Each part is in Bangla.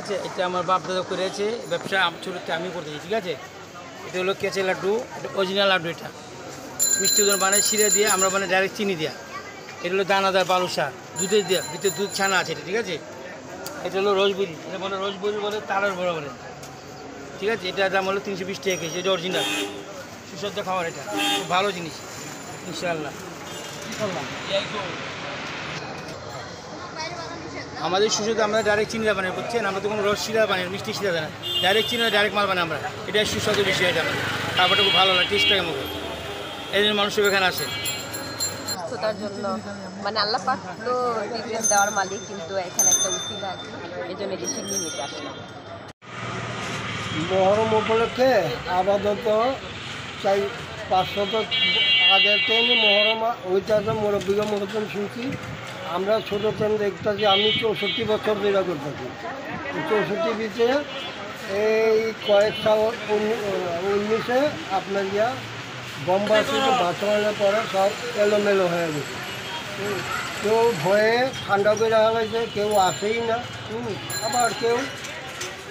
আছে। এটা আমার বাপ দাদা করেছে ব্যবসা, ছোটোতে আমি করতেছি, ঠিক আছে। এটা হলো কেচে লাড্ডু, এটা অরিজিনাল লাড্ডু। এটা মিষ্টি ওজন বানায় শিরা দিয়ে, আমরা মানে ডাইরেক্ট চিনি দেওয়া। এটা হলো দানাদার বালুশা, দুধের দেওয়া, ভিতরে দুধ ছানা আছে এটা, ঠিক আছে। এটা হলো রসবুরি, এটা বলে রসবুরি বলে, তারের বড়া বলে, ঠিক আছে। এটার দাম হলো 320 টাকা কেজি। এটা অরিজিনাল সুস্বাদু খাবার, এটা খুব ভালো জিনিস ইনশাআল্লাহ। আমাদের সুস্বাদু, আমরা ডাইরেক্ট চিনিটা বানাই, বুঝছেন। আমরা তো কোনো রস শিরা বানাই, মিষ্টি শিরা দেয় না, ডাইরেক্ট চিনি, ডাইরেক্ট মাল বানাই আমরা। এটাই সুস্বাদু বিষয়, এটা আমাদের খাবারটা খুব ভালো লাগে, টেস্ট লাগে মুখে। এই জন্য মানুষ এখানে আসে। সুস্থতার জন্য মানে আল্লাহ পাক তো রিজিক দেওয়ার মালিক, কিন্তু এখানে একটা উসিলা আছে, এই জন্য দেশে নিয়ে আসলাম। মহরম উপলক্ষে আপাতত 400-500 আগের ট্রেনে মহরম ওইটাতে মুরব্বীকে মতন শুনছি। আমরা ছোটো ট্রেন দেখতেছি, আমি 64 বছর ধরে করতেছি। 64 বিচে এই কয়েক সাল 19-এ আপনার বোম্বাই থেকে বাঁচানোর পরে সব এলোমেলো হয়ে গেছে। কেউ ভয়ে ঠান্ডা করে রাখা হয়েছে, কেউ আসেই না, আবার কেউ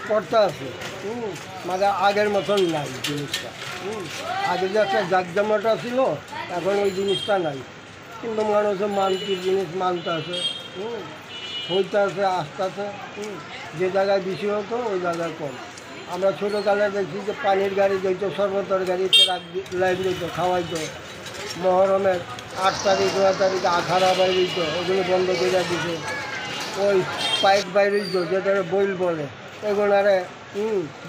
করতে আছে। মানে আগের মতন নাই জিনিসটা। আগে যে একটা জাকজমাটা ছিল, এখন ওই জিনিসটা নাই। কিন্তু মানুষের মানতির জিনিস মানতে আছে, হইতে আছে, আসতে আছে। যে জায়গায় বেশি হতো ওই জায়গায় কম। আমরা ছোটোকালে দেখছি যে পানির গাড়ি যেত, শরবতের গাড়িতে লাইন দিত, খাওয়াইতো। মহরমের 8 তারিখ 9 তারিখ আখাড়া বাইরে দিত, ওগুলো বন্ধ করে দিত। ওই পাইপ বাইরে দিত, যেটা বইল বলে, এগুলারে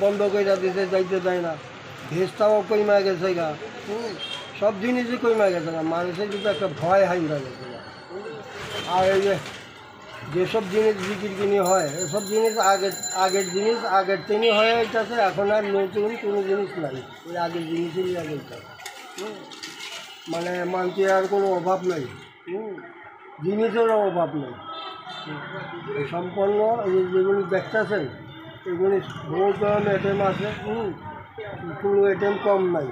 বন্ধ করে দিতে যাইতে দেয় না। ভেজটাও কইমা গেছে গা, সব জিনিসই কইমা গেছে না। মানুষের কিন্তু একটা ভয় হাইরা গেছে গা। আর এই যেসব জিনিস বিক্রি কিনি হয়, এসব জিনিস আগের জিনিস আগের দিনই হয়ে যাচ্ছে। এখন আর নতুন কোনো জিনিস নাই, ওই আগের জিনিসই আগে মানে মানতে আর কোনো অভাব নাই, জিনিসেরও অভাব নেই। সম্পন্ন যেগুলি দেখতেছেন এগুলি বহুত ধরনের আইটেম আছে, কোনো আইটেম কম নাই।